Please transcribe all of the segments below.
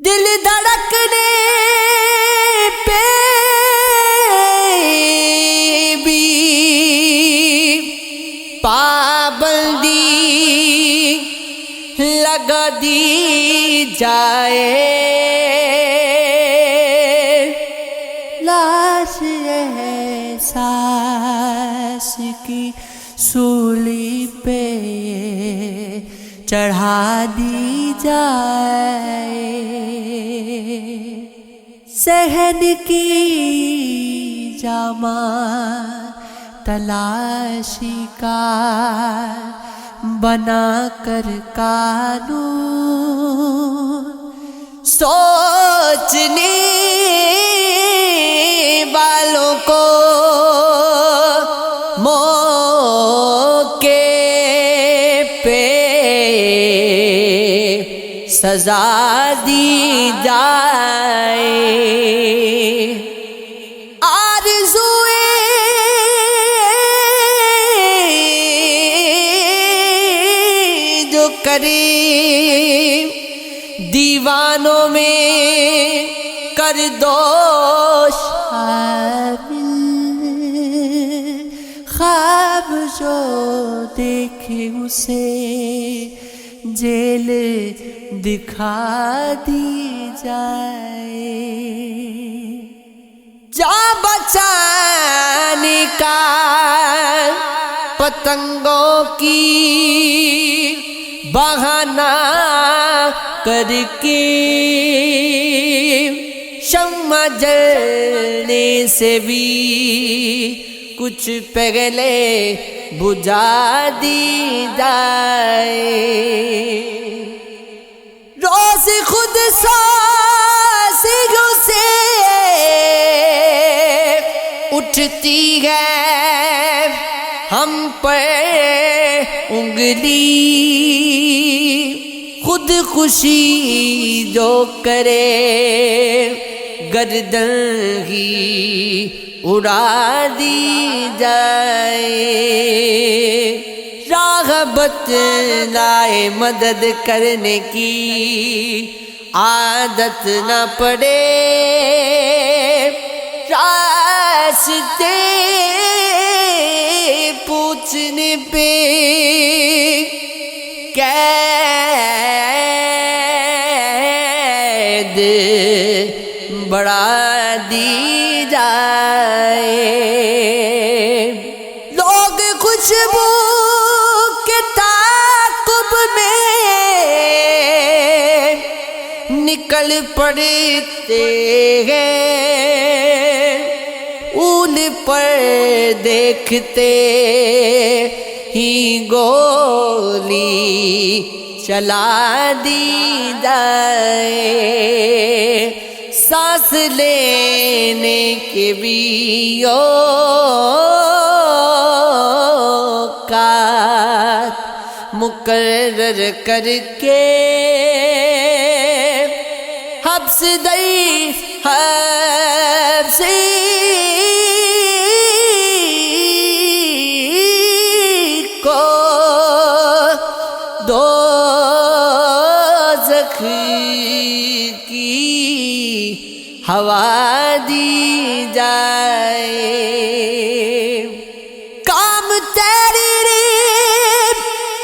دل دھڑکنے پہ بھی پابندی لگا دی جائے، لاش احساس کی سولی پہ چڑھا دی جائے، صحن کی جامع تلاشی کا بنا کر قانون، سوچنے والوں کو موقع پہ سزا دی جائے، جو کرے دیوانوں میں کر دو شامل، خواب جو دیکھے اسے جیل دکھا دی جائے، جان بچانے کا پتنگوں کی بہانہ کر کے شمع جلنے سے بھی کچھ پہلے بجھا دی جائے، روز خود سانسوں سے اٹھتی ہے ہم پر انگلی، خود خوشی جو کرے گردن ہی اڑا دی جائے، راہ بتلائے مدد کرنے کی عادت نہ پڑے، راستے پوچھنے پہ قید بڑھا دی جائے، لوگ خوشبو کے تعاقب میں نکل پڑتے ہیں، اون پر دیکھتے ہی گولی چلا دی جائے، سانس لینے کے بھی اوقات مقرر کر کے حبس کو دوزخ کی ہوا دی جائے، کام تیرے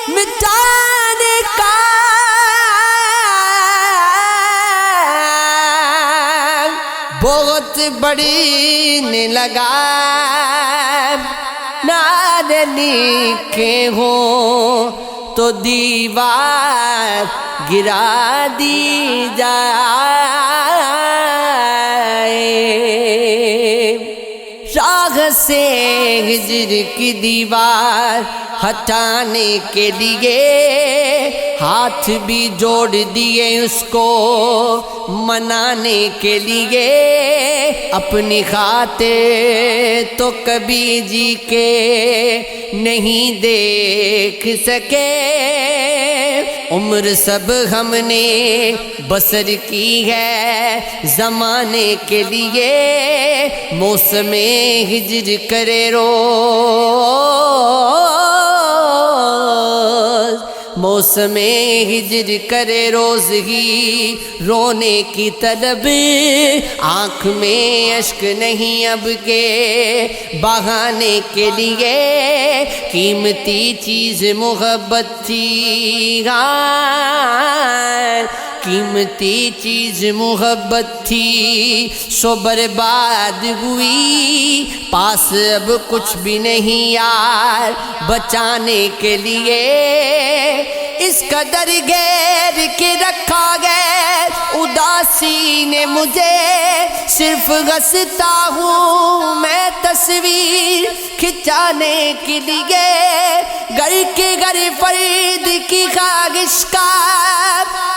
مٹانے کا بہت بڑھنے لگا، نعرے لکھے ہوں تو دیوار گرا دی جائے، راہ سے ہجر کی دیوار ہٹانے کے لیے ہاتھ بھی جوڑ دیے اس کو منانے کے لیے، اپنی خاطر تو کبھی جی کے نہیں دیکھ سکے، عمر سب ہم نے بسر کی ہے زمانے کے لیے، موسم ہجر کرے روز موسم ہجر کرے روز ہی رونے کی طلب، آنکھ میں اشک نہیں اب کے بہانے کے لیے، قیمتی چیز محبت تھی، قیمتی چیز محبت تھی، سو برباد ہوئی، پاس اب کچھ بھی نہیں یار بچانے کے لیے، اس قدر غیر کے رکھا غیر اداسی نے مجھے، صرف گھستا ہوں میں تصویر کھنچانے کے لیے، گھر کے گھر فرد کی خواہش کا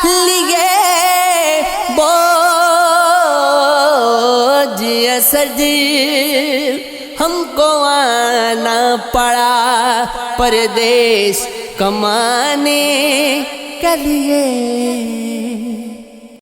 لیے بوجھ اسد ہم کو آنا پڑا پردیس کمانے کے لیے۔